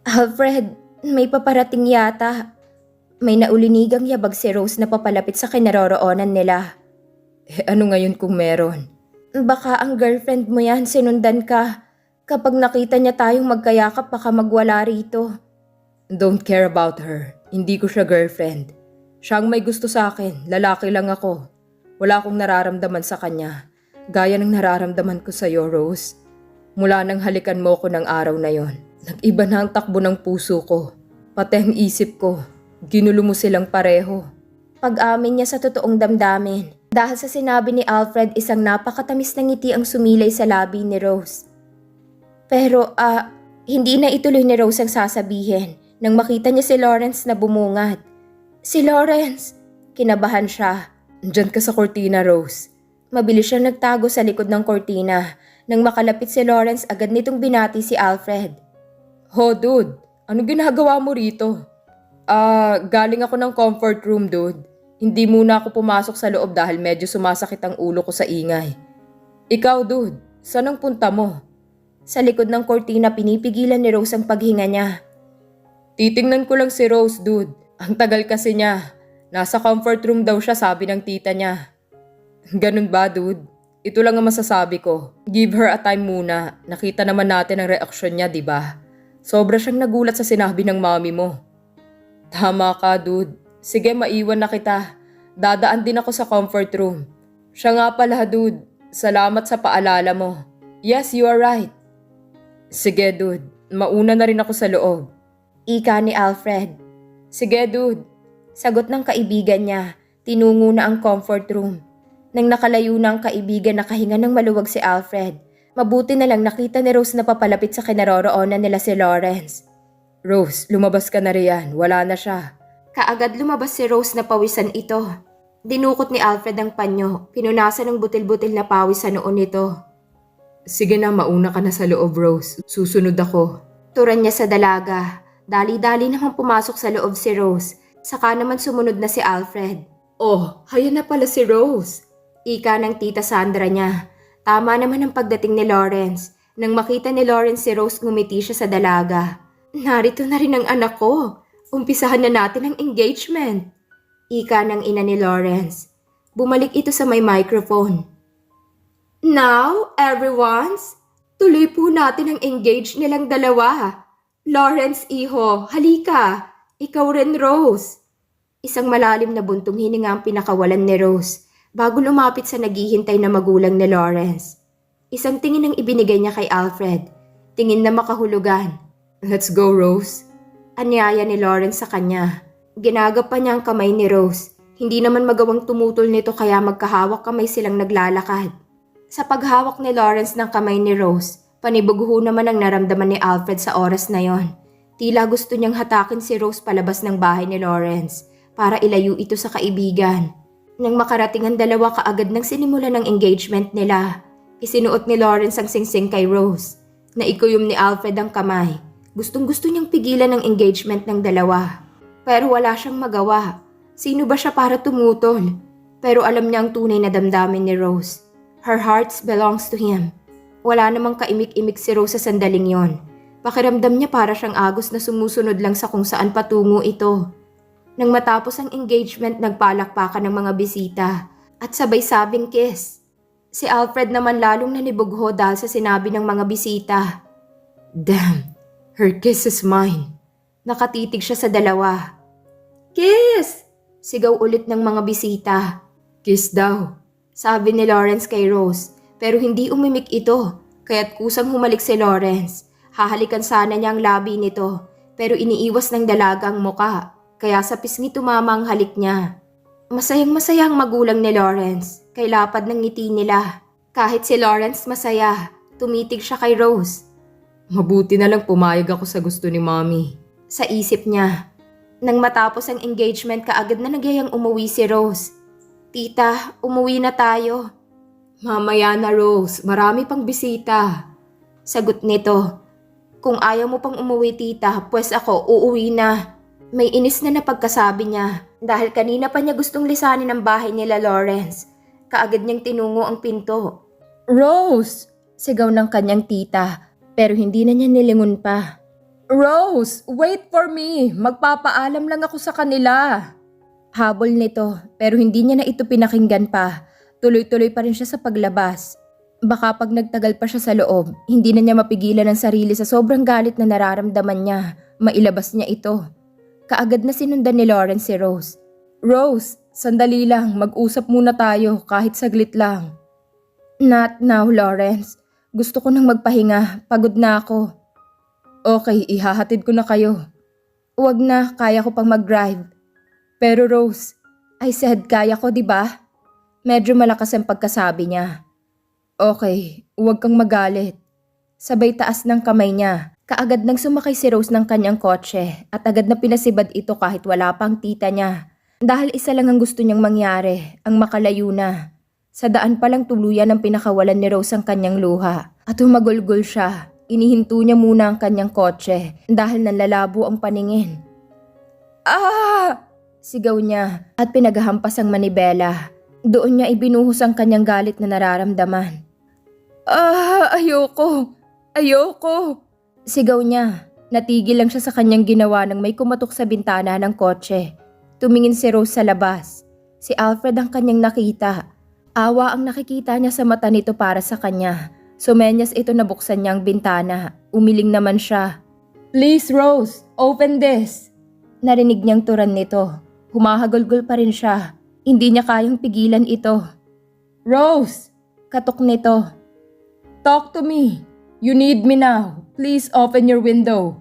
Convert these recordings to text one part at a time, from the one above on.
Alfred, may paparating yata. May naulinigang yabag si Rose na papalapit sa kinaroroonan nila. Ano ngayon kung meron? Baka ang girlfriend mo yan sinundan ka. Kapag nakita niya tayong magkayakap baka magwala rito. Don't care about her. Hindi ko siya girlfriend. Siya ang may gusto sa akin. Lalaki lang ako. Wala akong nararamdaman sa kanya. Gaya ng nararamdaman ko sa'yo, Rose. Mula nang halikan mo ko ng araw na yon, nag-iba na ang takbo ng puso ko. Pati ang isip ko. Ginulo mo silang pareho. Pag-amin niya sa totoong damdamin. Dahil sa sinabi ni Alfred, isang napakatamis na ngiti ang sumilay sa labi ni Rose. Pero hindi na ituloy ni Rose ang sasabihin nang makita niya si Lawrence na bumungad. Si Lawrence! Kinabahan siya. Diyan ka sa kortina, Rose. Mabilis siyang nagtago sa likod ng kortina. Nang makalapit si Lawrence, agad nitong binati si Alfred. Ho, dude. Ano ginagawa mo rito? Galing ako ng comfort room, dude. Hindi muna ako pumasok sa loob dahil medyo sumasakit ang ulo ko sa ingay. Ikaw, dude, saan ang punta mo? Sa likod ng kortina, pinipigilan ni Rose ang paghinga niya. Titingnan ko lang si Rose, dude. Ang tagal kasi niya. Nasa comfort room daw siya, sabi ng tita niya. Ganun ba, dude? Ito lang ang masasabi ko. Give her a time muna. Nakita naman natin ang reaksyon niya, di ba? Sobra siyang nagulat sa sinabi ng mommy mo. Tama ka, dude. Sige, maiwan na kita. Dadaan din ako sa comfort room. Siya nga pala, dude. Salamat sa paalala mo. Yes, you are right. Sige, dude. Mauna na rin ako sa loob. Ika ni Alfred. Sige, dude. Sagot ng kaibigan niya. Tinungo na ang comfort room. Nang nakalayo na ang kaibigan, nakahinga ng maluwag si Alfred. Mabuti na lang nakita ni Rose na papalapit sa kinaroroonan nila si Lawrence. Rose, lumabas ka na riyan. Wala na siya. Kaagad lumabas si Rose na pawisan ito. Dinukot ni Alfred ang panyo. Pinunasan ng butil-butil na pawis sa noon nito. Sige na, mauna ka na sa loob, Rose. Susunod ako. Turan niya sa dalaga. Dali-dali namang pumasok sa loob si Rose. Saka naman sumunod na si Alfred. Oh, hayan na pala si Rose. Ika ng tita Sandra niya. Tama naman ang pagdating ni Lawrence. Nang makita ni Lawrence si Rose, ngumiti siya sa dalaga. Narito na rin ang anak ko. Umpisahan na natin ang engagement. Ika ng ina ni Lawrence. Bumalik ito sa may microphone. Now, everyones, tuloy po natin ang engage nilang dalawa. Lawrence, iho, halika. Ikaw rin, Rose. Isang malalim na buntong hininga ang pinakawalan ni Rose bago lumapit sa naghihintay na magulang ni Lawrence. Isang tingin ang ibinigay niya kay Alfred. Tingin na makahulugan. Let's go, Rose. Anyaya ni Lawrence sa kanya. Ginagap pa niya ang kamay ni Rose. Hindi naman magawang tumutol nito kaya magkahawak kamay silang naglalakad. Sa paghawak ni Lawrence ng kamay ni Rose, panibugho naman ang naramdaman ni Alfred sa oras na yon. Tila gusto niyang hatakin si Rose palabas ng bahay ni Lawrence para ilayo ito sa kaibigan. Nang makarating ang dalawa kaagad ng sinimulan ng engagement nila, isinuot ni Lawrence ang singsing kay Rose. Naikuyom ni Alfred ang kamay. Gustong-gusto niyang pigilan ang engagement ng dalawa. Pero wala siyang magawa. Sino ba siya para tumutol? Pero alam niya ang tunay na damdamin ni Rose. Her heart belongs to him. Wala namang kaimik-imik si Rose sa sandaling yon. Pakiramdam niya para siyang agos na sumusunod lang sa kung saan patungo ito. Nang matapos ang engagement, nagpalakpakan ng mga bisita at sabay sabing kiss. Si Alfred naman lalong nanibugho dahil sa sinabi ng mga bisita. Damn, her kiss is mine. Nakatitig siya sa dalawa. Kiss! Sigaw ulit ng mga bisita. Kiss daw, sabi ni Lawrence kay Rose, pero hindi umimik ito, kaya't kusang humalik si Lawrence. Hahalikan sana niya ang labi nito, pero iniiwas ng dalaga ang muka, kaya sa pisngi tumama ang halik niya. Masayang-masaya ang magulang ni Lawrence, kay lapad ng ngiti nila. Kahit si Lawrence masaya, tumitig siya kay Rose. Mabuti na lang pumayag ako sa gusto ni Mommy. Sa isip niya. Nang matapos ang engagement, kaagad na nagyayang umuwi si Rose. Tita, umuwi na tayo. Mamaya na, Rose. Marami pang bisita. Sagot nito. Kung ayaw mo pang umuwi, tita, pues ako uuwi na. May inis na napagkasabi niya dahil kanina pa niya gustong lisanin ang bahay nila Lawrence. Kaagad niyang tinungo ang pinto. Rose! Sigaw ng kanyang tita pero hindi na niya nilingon pa. Rose, wait for me. Magpapaalam lang ako sa kanila. Habol nito, pero hindi niya na ito pinakinggan pa. Tuloy-tuloy pa rin siya sa paglabas. Baka pag nagtagal pa siya sa loob, hindi na niya mapigilan ang sarili sa sobrang galit na nararamdaman niya. Mailabas niya ito. Kaagad na sinundan ni Lawrence si Rose. Rose, sandali lang, mag-usap muna tayo kahit saglit lang. Not now, Lawrence. Gusto ko nang magpahinga, pagod na ako. Okay, ihahatid ko na kayo. Huwag na, kaya ko pang mag-drive. Pero Rose, I said kaya ko, di ba? Medyo malakas ang pagkasabi niya. Okay, huwag kang magalit. Sabay taas ng kamay niya. Kaagad nang sumakay si Rose ng kanyang kotse at agad na pinasibad ito kahit wala pang tita niya. Dahil isa lang ang gusto niyang mangyari, ang makalayo na. Sa daan palang tuluyan ang pinakawalan ni Rose ang kanyang luha at humagulgol siya. Inihinto niya muna ang kanyang kotse dahil nanlalabo ang paningin. Ah! Sigaw niya at pinaghahampas ang manibela. Doon niya ibinuhos ang kanyang galit na nararamdaman. Ah! Ayoko! Ayoko! Sigaw niya. Natigil lang siya sa kanyang ginawa nang may kumatok sa bintana ng kotse. Tumingin si Rose sa labas. Si Alfred ang kanyang nakita. Awa ang nakikita niya sa mata nito para sa kanya. Sumenyas ito na buksan niya ang bintana. Umiling naman siya. Please Rose, open this. Narinig niyang turan nito. Humahagulgol pa rin siya. Hindi niya kayang pigilan ito. Rose! Katok nito. Talk to me. You need me now. Please open your window.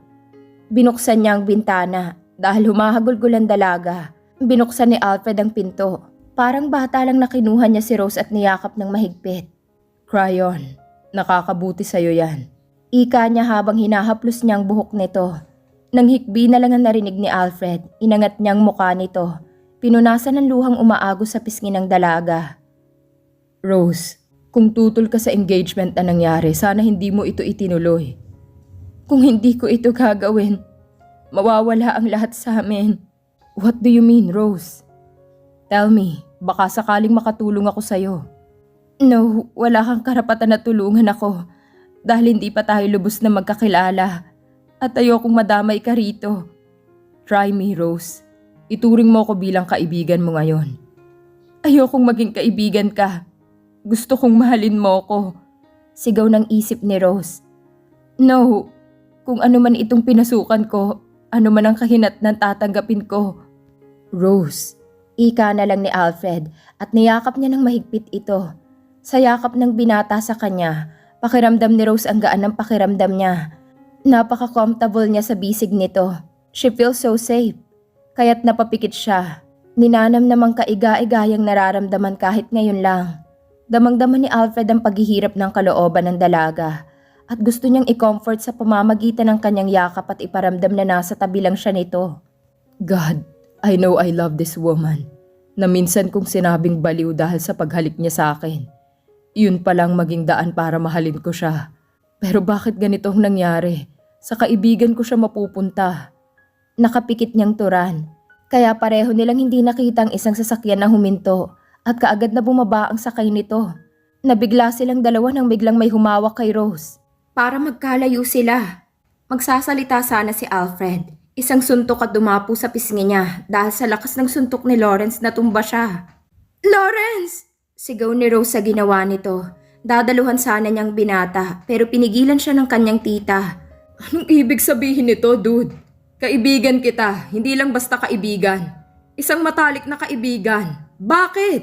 Binuksan niya ang bintana. Dahil humahagulgol ang dalaga, binuksan ni Alfred ang pinto. Parang bata lang na kinuha niya si Rose at niyakap ng mahigpit. Cry on. Nakakabuti sa'yo yan. Ika niya habang hinahaplos niya ang buhok nito. Nang hikbi na lang ang narinig ni Alfred, inangat niyang mukha nito. Pinunasan ng luhang umaagos sa pisngi ng dalaga. Rose, kung tutol ka sa engagement na nangyari, sana hindi mo ito itinuloy. Kung hindi ko ito gagawin, mawawala ang lahat sa amin. What do you mean, Rose? Tell me, baka sakaling makatulong ako sa'yo. No, wala kang karapatan na tulungan ako dahil hindi pa tayo lubos na magkakilala at ayokong madamay ka rito. Try me, Rose. Ituring mo ko bilang kaibigan mo ngayon. Ayokong maging kaibigan ka. Gusto kong mahalin mo ko. Sigaw ng isip ni Rose. No, kung ano man itong pinasukan ko, ano man ang kahinatnan tatanggapin ko. Rose, ika na lang ni Alfred at niyakap niya ng mahigpit ito. Sa yakap ng binata sa kanya, pakiramdam ni Rose ang gaan ng pakiramdam niya. Napaka-comfortable niya sa bisig nito. She feels so safe. Kaya't napapikit siya. Ninanam namang kaiga-igayang nararamdaman kahit ngayon lang. Damang-dama ni Alfred ang paghihirap ng kalooban ng dalaga. At gusto niyang i-comfort sa pamamagitan ng kanyang yakap at iparamdam na nasa tabi lang siya nito. God, I know I love this woman. Na minsan kong sinabing baliw dahil sa paghalik niya sa akin. Yun palang maging daan para mahalin ko siya. Pero bakit ganito ang nangyari? Sa kaibigan ko siya mapupunta. Nakapikit niyang turan. Kaya pareho nilang hindi nakita ang isang sasakyan na huminto at kaagad na bumaba ang sakay nito. Nabigla silang dalawa nang biglang may humawak kay Rose. Para magkalayo sila. Magsasalita sana si Alfred. Isang suntok at dumapo sa pisngi niya dahil sa lakas ng suntok ni Lawrence na tumba siya. Lawrence! Sigaw ni Rose sa ginawa nito. Dadaluhan sana niyang binata pero pinigilan siya ng kanyang tita. Anong ibig sabihin nito, dude? Kaibigan kita, hindi lang basta kaibigan. Isang matalik na kaibigan. Bakit?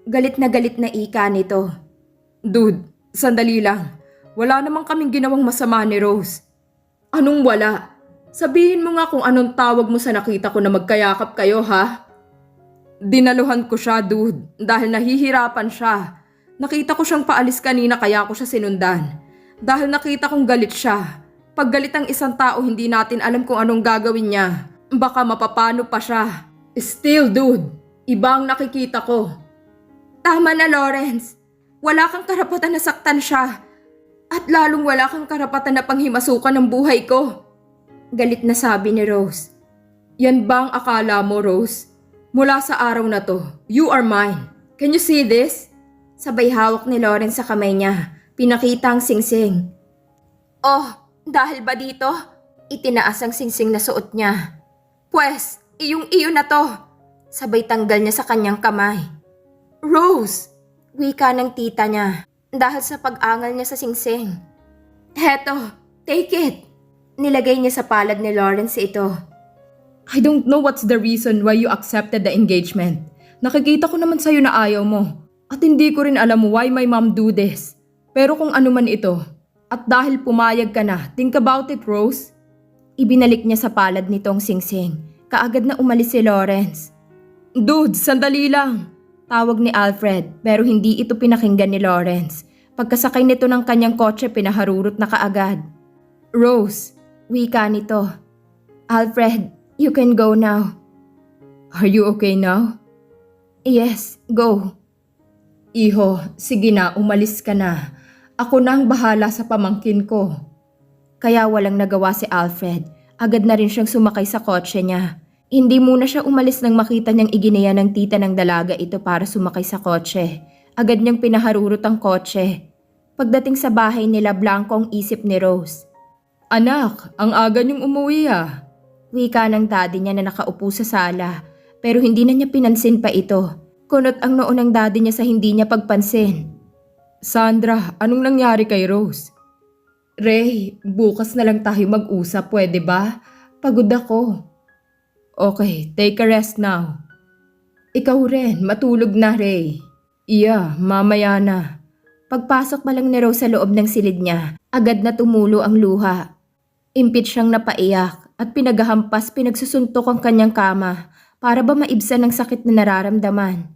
Galit na ika nito. Dude, sandali lang. Wala namang kaming ginawang masama ni Rose. Anong wala? Sabihin mo nga kung anong tawag mo sa nakita ko na magkayakap kayo, ha? Dinaluhan ko siya, dude, dahil nahihirapan siya. Nakita ko siyang paalis kanina kaya ko siya sinundan. Dahil nakita kong galit siya. Pag galit ang isang tao, hindi natin alam kung anong gagawin niya. Baka mapapano pa siya. Still, dude, iba ang nakikita ko. Tama na, Lawrence. Wala kang karapatan na saktan siya. At lalong wala kang karapatan na panghimasukan ng buhay ko. Galit na sabi ni Rose. Yan ba ang akala mo, Rose? Mula sa araw na to, you are mine. Can you see this? Sabay hawak ni Lawrence sa kamay niya. Pinakita ang singsing. Oh, dahil ba dito? Itinaas ang singsing na suot niya. Pwes, iyong-iyo na to. Sabay tanggal niya sa kanyang kamay. Rose! Wika ng tita niya dahil sa pag-angal niya sa singsing. Heto, take it. Nilagay niya sa palad ni Lawrence ito. I don't know what's the reason why you accepted the engagement. Nakikita ko naman sa'yo na ayaw mo. At hindi ko rin alam why my mom do this. Pero kung ano man ito, at dahil pumayag ka na, think about it, Rose. Ibinalik niya sa palad nitong singsing. Kaagad na umalis si Lawrence. Dude, sandali lang. Tawag ni Alfred pero hindi ito pinakinggan ni Lawrence. Pagkasakay nito ng kanyang kotse pinaharurot na kaagad. Rose, wika nito. Alfred, you can go now. Are you okay now? Yes, go. Iho, sige na, umalis ka na. Ako na ang bahala sa pamangkin ko. Kaya walang nagawa si Alfred. Agad na rin siyang sumakay sa kotse niya. Hindi muna siya umalis nang makita niyang iginaya ng tita ng dalaga ito para sumakay sa kotse. Agad niyang pinaharurot ang kotse. Pagdating sa bahay nila, blanko ang isip ni Rose. Anak, ang aga niyong umuwi ah. Wika ng daddy niya na nakaupo sa sala. Pero hindi na niya pinansin pa ito. Kunot ang noo ng daddy niya sa hindi niya pagpansin. Sandra, anong nangyari kay Rose? Ray, bukas na lang tayo mag-usap, pwede ba? Pagod ako. Okay, take a rest now. Ikaw rin, matulog na, Ray. Iya, mamaya na. Pagpasok pa lang ni Rose sa loob ng silid niya, agad na tumulo ang luha. Impit siyang napaiyak at pinagsusuntok ang kanyang kama para ba maibsan ang sakit na nararamdaman.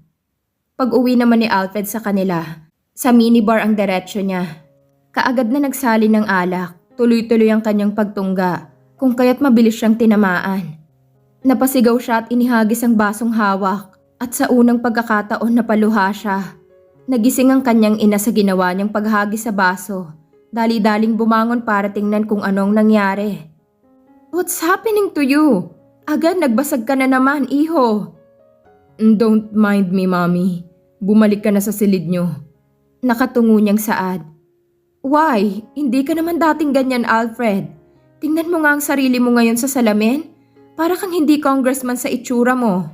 Pag-uwi naman ni Alfred sa kanila, sa minibar ang diretsyo niya. Kaagad na nagsali ng alak, tuloy-tuloy ang kanyang pagtungga, kung kaya't mabilis siyang tinamaan. Napasigaw siya at inihagis ang basong hawak at sa unang pagkakataon napaluha siya. Nagising ang kanyang ina sa ginawa niyang paghagis sa baso. Dali-daling bumangon para tingnan kung anong nangyari. What's happening to you? Agad nagbasag ka na naman, iho. Don't mind me, mommy. Bumalik ka na sa silid niyo. Nakatungo niyang saad. Why? Hindi ka naman dating ganyan, Alfred. Tingnan mo nga ang sarili mo ngayon sa salamin. Para kang hindi congressman sa itsura mo.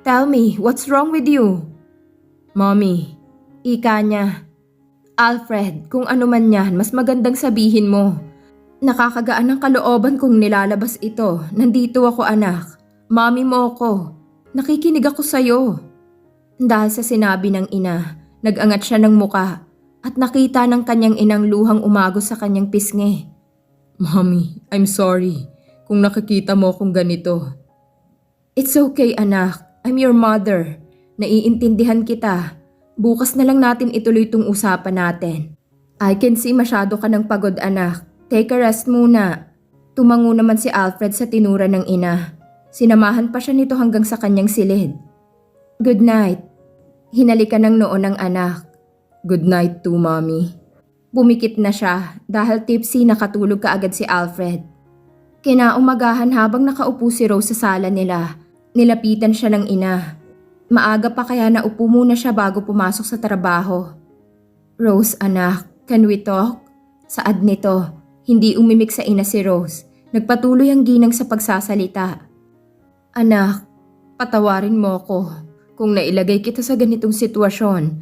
Tell me, what's wrong with you? Mommy. Ika niya. Alfred, kung ano man yan, mas magandang sabihin mo. Nakakagaan ng kalooban kung nilalabas ito. Nandito ako, anak. Mommy mo ako. Nakikinig ako sa'yo. Dahil sa sinabi ng ina, nag-angat siya ng muka at nakita ng kanyang inang luhang umagos sa kanyang pisngi. Mommy, I'm sorry kung nakikita mo akong ganito. It's okay, anak. I'm your mother. Naiintindihan kita. Bukas na lang natin ituloy itong usapan natin. I can see masyado ka ng pagod, anak. Take a rest muna. Tumango naman si Alfred sa tinura ng ina. Sinamahan pa siya nito hanggang sa kanyang silid. Good night. Hinalikan ng noo ng anak. Good night too, mommy. Bumikit na siya dahil tipsy nakatulog kaagad si Alfred. Kinaumagahan habang nakaupo si Rose sa sala nila, nilapitan siya ng ina. Maaga pa kaya naupo muna siya bago pumasok sa trabaho. Rose, anak, can we talk? Saad nito, hindi umimik sa ina si Rose. Nagpatuloy ang ginang sa pagsasalita. Anak, patawarin mo ko kung nailagay kita sa ganitong sitwasyon.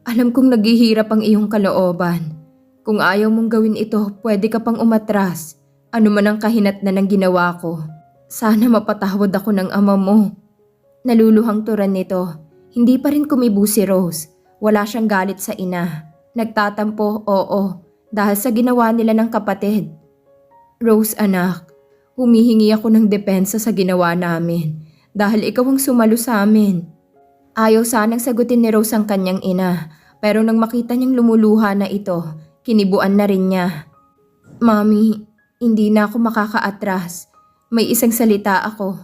Alam kong naghihirap ang iyong kalooban. Kung ayaw mong gawin ito, pwede ka pang umatras. Ano man ang kahinatnan ng ginawa ko. Sana mapatawad ako ng ama mo. Naluluhang turan nito. Hindi pa rin kumibo si Rose. Wala siyang galit sa ina. Nagtatampo, oo, dahil sa ginawa nila ng kapatid. Rose, anak, humihingi ako ng depensa sa ginawa namin dahil ikaw ang sumalo sa amin. Ayaw sanang sagutin ni Rose ang kanyang ina, pero nang makita niyang lumuluha na ito, kinibuan na rin niya. Mami, hindi na ako makakaatras. May isang salita ako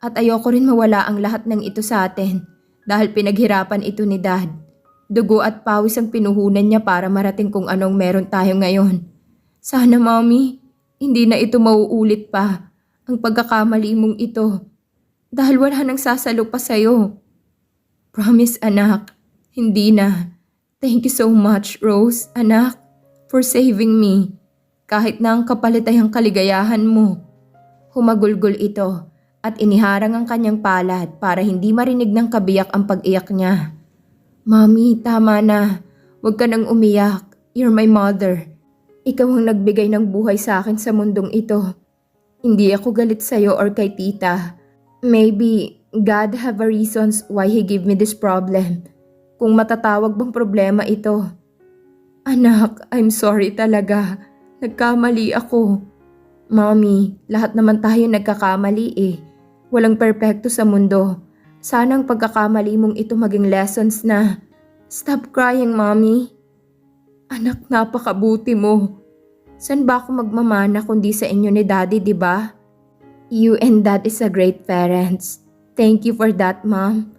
at ayoko rin mawala ang lahat ng ito sa atin dahil pinaghirapan ito ni Dad. Dugo at pawis ang pinuhunan niya para marating kung anong meron tayo ngayon. Sana, Mami, hindi na ito mauulit pa ang pagkakamali mong ito dahil wala nang sasalo pa sa'yo. Promise, anak, hindi na. Thank you so much, Rose, anak, for saving me. Kahit na ang kapalit ay ang kaligayahan mo, Humagulgol ito at iniharang ang kanyang palad para hindi marinig ng kabiyak ang pag-iyak niya. Mommy, tama na. Huwag ka nang umiyak. You're my mother. Ikaw ang nagbigay ng buhay sa akin sa mundong ito. Hindi ako galit sa'yo or kay tita. Maybe God have a reasons why He gave me this problem. Kung matatawag bang problema ito. Anak, I'm sorry talaga. Nagkamali ako. Mommy, lahat naman tayo nagkakamali eh. Walang perpekto sa mundo. Sana ang pagkakamali mong ito maging lessons na. Stop crying, Mommy. Anak, napakabuti mo. San ba ako magmamana kundi sa inyo ni Daddy, di ba? You and Dad is a great parents. Thank you for that, Mom.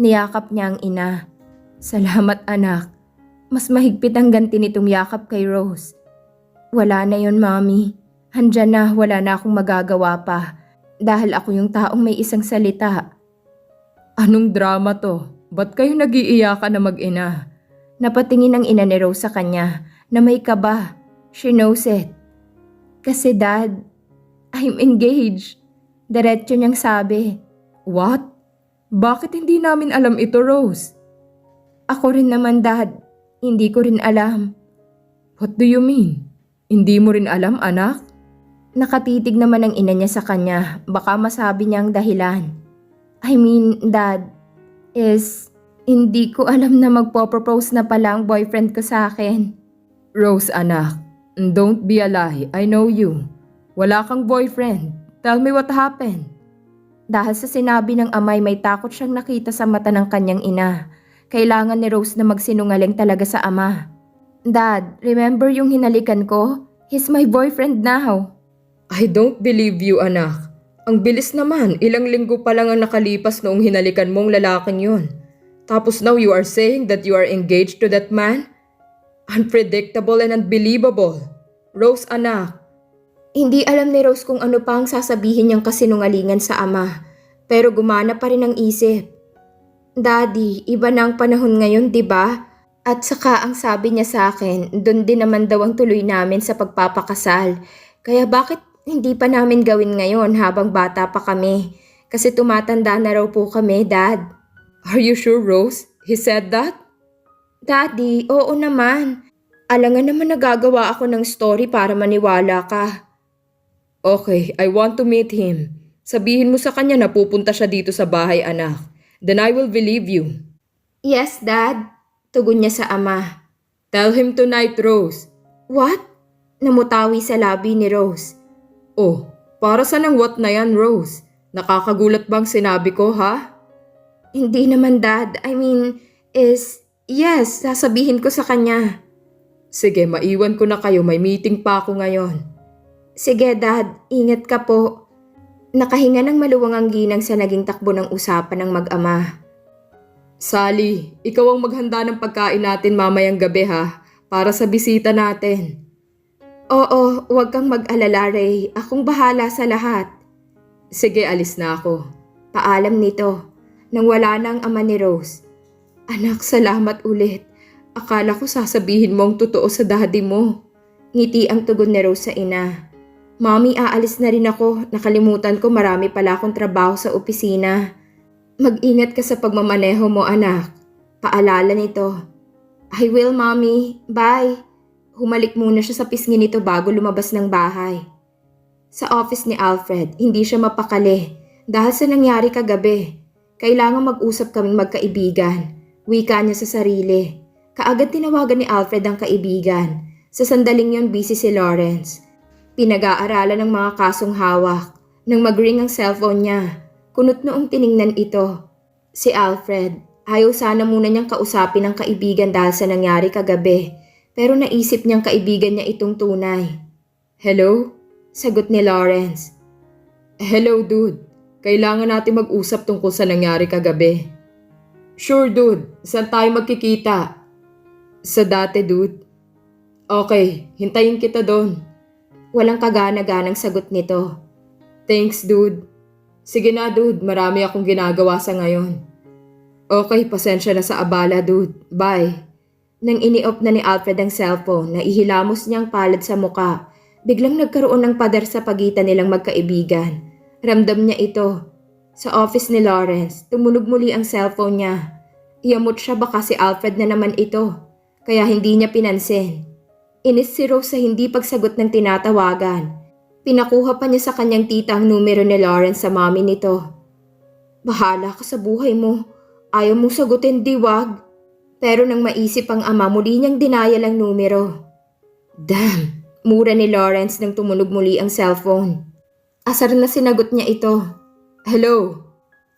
Niyakap niya ang ina. Salamat, anak. Mas mahigpit ang ganti nitong yakap kay Rose. Wala na yon, Mommy. Handyan na, wala na akong magagawa pa. Dahil ako yung taong may isang salita. Anong drama to? Ba't kayo nag-iiyakan na mag-ina? Napatingin ang ina ni Rose sa kanya na may kaba. She knows it. Kasi Dad, I'm engaged. Diretso niyang sabi. What? Bakit hindi namin alam ito, Rose? Ako rin naman, Dad. Hindi ko rin alam. What do you mean? Hindi mo rin alam, anak? Nakatitig naman ang ina niya sa kanya. Baka masabi niya ang dahilan. I mean, Dad, hindi ko alam na magpo-propose na pala ang boyfriend ko sa akin. Rose, anak, don't be a lie. I know you. Wala kang boyfriend. Tell me what happened. Dahil sa sinabi ng amay, may takot siyang nakita sa mata ng kanyang ina. Kailangan ni Rose na magsinungaling talaga sa ama. Dad, remember yung hinalikan ko? He's my boyfriend now. I don't believe you, anak. Ang bilis naman, ilang linggo pa lang ang nakalipas noong hinalikan mong lalaking yun. Tapos now you are saying that you are engaged to that man? Unpredictable and unbelievable. Rose, anak. Hindi alam ni Rose kung ano pa ang sasabihin niyang kasinungalingan sa ama. Pero gumana pa rin ang isip. Daddy, iba na ang panahon ngayon, di ba? At saka ang sabi niya sa akin, doon din naman daw ang tuloy namin sa pagpapakasal. Kaya bakit hindi pa namin gawin ngayon habang bata pa kami? Kasi tumatanda na raw po kami, Dad. Are you sure, Rose? He said that? Daddy, oo naman. Alangan naman nagagawa ako ng story para maniwala ka. Okay, I want to meet him. Sabihin mo sa kanya na pupunta siya dito sa bahay, anak. Then I will believe you. Yes, Dad. Tugon niya sa ama. Tell him tonight, Rose. What? Namutawi sa labi ni Rose. Oh, para saan ang what na yan, Rose? Nakakagulat bang sinabi ko, ha? Hindi naman, Dad. I mean, yes, sasabihin ko sa kanya. Sige, maiwan ko na kayo. May meeting pa ako ngayon. Sige, Dad. Ingat ka po. Nakahinga ng maluwang ang ginang sa naging takbo ng usapan ng mag-ama. Sally, ikaw ang maghanda ng pagkain natin mamayang gabi, ha? Para sa bisita natin. Oo, huwag kang mag-alala, Ray. Akong bahala sa lahat. Sige, alis na ako. Paalam nito, nang wala na ang ama ni Rose. Anak, salamat ulit. Akala ko sasabihin mo ang totoo sa daddy mo. Ngiti ang tugon ni Rose sa ina. Mommy, aalis na rin ako. Nakalimutan ko marami pala akong trabaho sa opisina. Mag-ingat ka sa pagmamaneho mo, anak. Paalala nito. I will, Mommy. Bye. Humalik muna siya sa pisngi nito bago lumabas ng bahay. Sa office ni Alfred, hindi siya mapakali dahil sa nangyari kagabi. Kailangan mag-usap kaming magkaibigan. Wika niya sa sarili. Kaagad tinawagan ni Alfred ang kaibigan. Sa sandaling yon busy si Lawrence. Pinag-aaralan ng mga kasong hawak. Nang mag-ring ang cellphone niya, kunot noong tiningnan ito. Si Alfred, ayaw sana muna niyang kausapin ang kaibigan dahil sa nangyari kagabi. Pero naisip niyang kaibigan niya itong tunay. Hello? Sagot ni Lawrence. Hello, dude. Kailangan natin mag-usap tungkol sa nangyari kagabi. Sure, dude. Saan tayo magkikita? Sa dati, dude. Okay, hintayin kita doon. Walang kagana-ganang sagot nito. Thanks, dude. Sige na, dude. Marami akong ginagawa sa ngayon. Okay, pasensya na sa abala, dude. Bye. Nang ini-off na ni Alfred ang cellphone, naihilamos niyang palad sa muka. Biglang nagkaroon ng pader sa pagitan nilang magkaibigan. Ramdam niya ito. Sa office ni Lawrence, tumunog muli ang cellphone niya. Iyamot siya baka si Alfred na naman ito, kaya hindi niya pinansin. Inis si Rose sa hindi pagsagot ng tinatawagan. Pinakuha pa niya sa kanyang tita ang numero ni Lawrence sa mami nito. Bahala ka sa buhay mo. Ayaw mong sagutin, di wag. Pero nang maisip ang ama, muli niyang dinayal ang numero. Damn! Mura ni Lawrence nang tumunog muli ang cellphone. Asar na sinagot niya ito. Hello?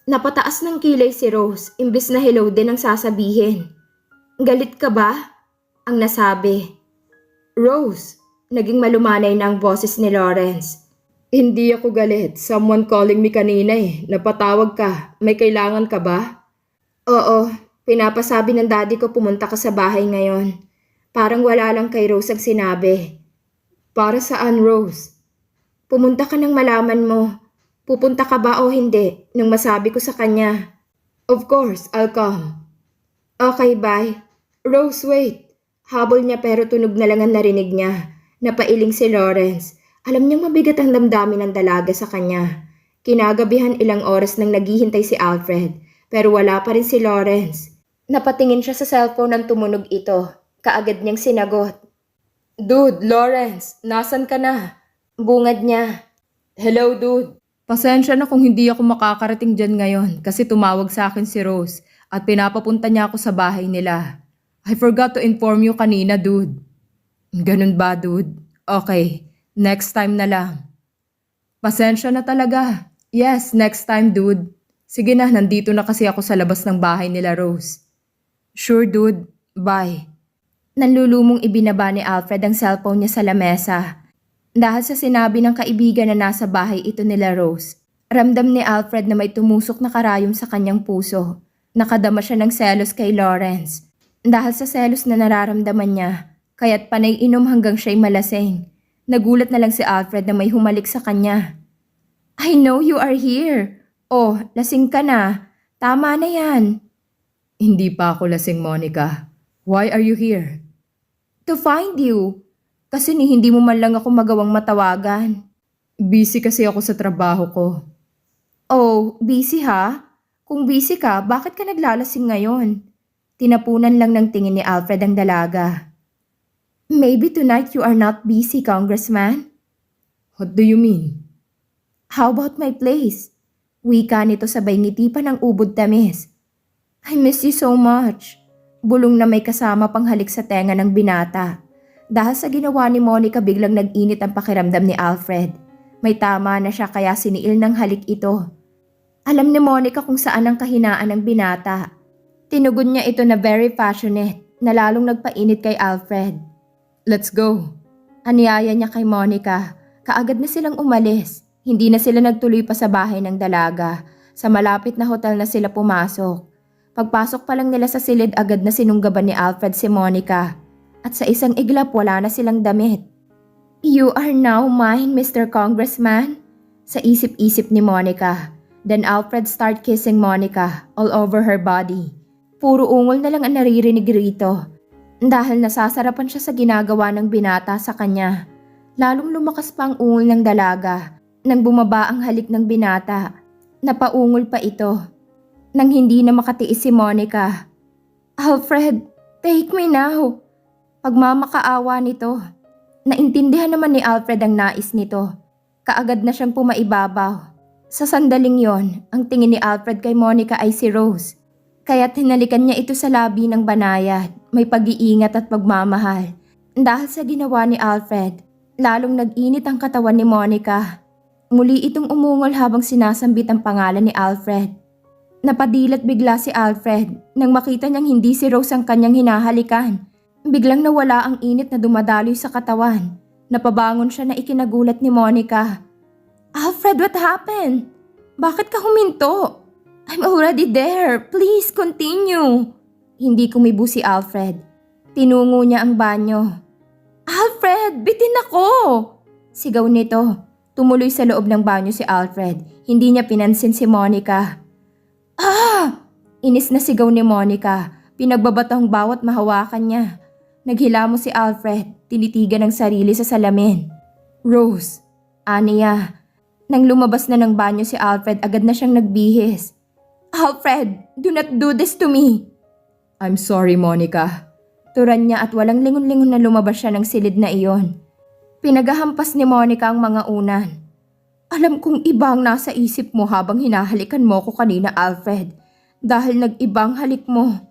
Napataas ng kilay si Rose, imbes na hello din ang sasabihin. Galit ka ba? Ang nasabi. Rose, naging malumanay na ang boses ni Lawrence. Hindi ako galit. Someone calling me kanina eh. Napatawag ka. May kailangan ka ba? Oo, pinapasabi ng daddy ko pumunta ka sa bahay ngayon. Parang wala lang kay Rose ang sinabi. Para saan, Rose? Pumunta ka nang malaman mo. Pupunta ka ba o hindi nang masabi ko sa kanya? Of course, I'll come. Okay, bye. Rose, wait. Habol niya pero tunog na lang ang narinig niya. Napailing si Lawrence. Alam niyang mabigat ang damdamin ng dalaga sa kanya. Kinagabihan ilang oras nang naghihintay si Alfred, pero wala pa rin si Lawrence. Napatingin siya sa cellphone nang tumunog ito. Kaagad niyang sinagot. Dude, Lawrence, nasan ka na? Bungad niya. Hello, dude. Pasensya na kung hindi ako makakarating dyan ngayon kasi tumawag sa akin si Rose at pinapapunta niya ako sa bahay nila. I forgot to inform you kanina, dude. Ganun ba, dude? Okay, next time na lang. Pasensya na talaga. Yes, next time, dude. Sige na, nandito na kasi ako sa labas ng bahay nila, Rose. Sure, dude. Bye. Nanlulumong ibinaba ni Alfred ang cellphone niya sa lamesa. Dahil sa sinabi ng kaibigan na nasa bahay ito nila Rose, ramdam ni Alfred na may tumusok na karayom sa kanyang puso. Nakadama siya ng selos kay Lawrence. Dahil sa selos na nararamdaman niya, kaya't panay inom hanggang siya'y malasing. Nagulat na lang si Alfred na may humalik sa kanya. I know you are here. Oh, lasing ka na. Tama na yan. Hindi pa ako lasing, Monica. Why are you here? To find you. Kasi hindi mo man lang ako magawang matawagan. Busy kasi ako sa trabaho ko. Oh, busy ha? Kung busy ka, bakit ka naglalasing ngayon? Tinapunan lang ng tingin ni Alfred ang dalaga. Maybe tonight you are not busy, Congressman? What do you mean? How about my place? Wika nito sabay ngiti pa ng ubod tamis. I miss you so much. Bulong na may kasama pang halik sa tenga ng binata. Dahil sa ginawa ni Monica biglang nag-init ang pakiramdam ni Alfred. May tama na siya kaya siniil ng halik ito. Alam ni Monica kung saan ang kahinaan ng binata. Tinugon niya ito na very passionate na lalong nagpainit kay Alfred. Let's go. Aniyaya niya kay Monica. Kaagad na silang umalis. Hindi na sila nagtuloy pa sa bahay ng dalaga. Sa malapit na hotel na sila pumasok. Pagpasok pa lang nila sa silid agad na sinunggaban ni Alfred si Monica. At sa isang iglap wala na silang damit. You are now mine, Mr. Congressman. Sa isip-isip ni Monica. Then Alfred start kissing Monica all over her body. Puro ungol na lang ang naririnig rito. Dahil nasasarapan siya sa ginagawa ng binata sa kanya. Lalong lumakas pa ang ungol ng dalaga. Nang bumaba ang halik ng binata. Napaungol pa ito. Nang hindi na makatiis si Monica. Alfred, take me now. Pagmamakaawa nito. Naintindihan naman ni Alfred ang nais nito. Kaagad na siyang pumaibabaw. Sa sandaling yon, ang tingin ni Alfred kay Monica ay si Rose. Kaya't hinalikan niya ito sa labi ng banayad. May pag-iingat at pagmamahal. Dahil sa ginawa ni Alfred, lalong nag-init ang katawan ni Monica. Muli itong umungol habang sinasambit ang pangalan ni Alfred. Napadilat bigla si Alfred nang makita niyang hindi si Rose ang kanyang hinahalikan. Biglang nawala ang init na dumadaloy sa katawan. Napabangon siya na ikinagulat ni Monica. Alfred, what happened? Bakit ka huminto? I'm already there. Please continue. Hindi kumibo si Alfred. Tinungo niya ang banyo. Alfred, bitin ako! Sigaw nito. Tumuloy sa loob ng banyo si Alfred. Hindi niya pinansin si Monica. Ah! Inis na sigaw ni Monica. Pinagbabato ang bawat mahawakan niya. Naghilamos si Alfred. Tinitigan ang sarili sa salamin. Rose, Aniya, nang lumabas na ng banyo si Alfred, agad na siyang nagbihis. Alfred, do not do this to me! I'm sorry, Monica. Turan niya at walang lingon-lingon na lumabas siya ng silid na iyon. Pinagahampas ni Monica ang mga unan. Alam kong iba ang nasa isip mo habang hinahalikan mo ko kanina, Alfred. Dahil nag-ibang halik mo.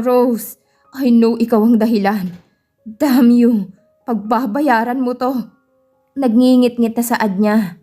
Rose, I know ikaw ang dahilan. Damn you, pagbabayaran mo to. Nagngingit-ngit na saad niya.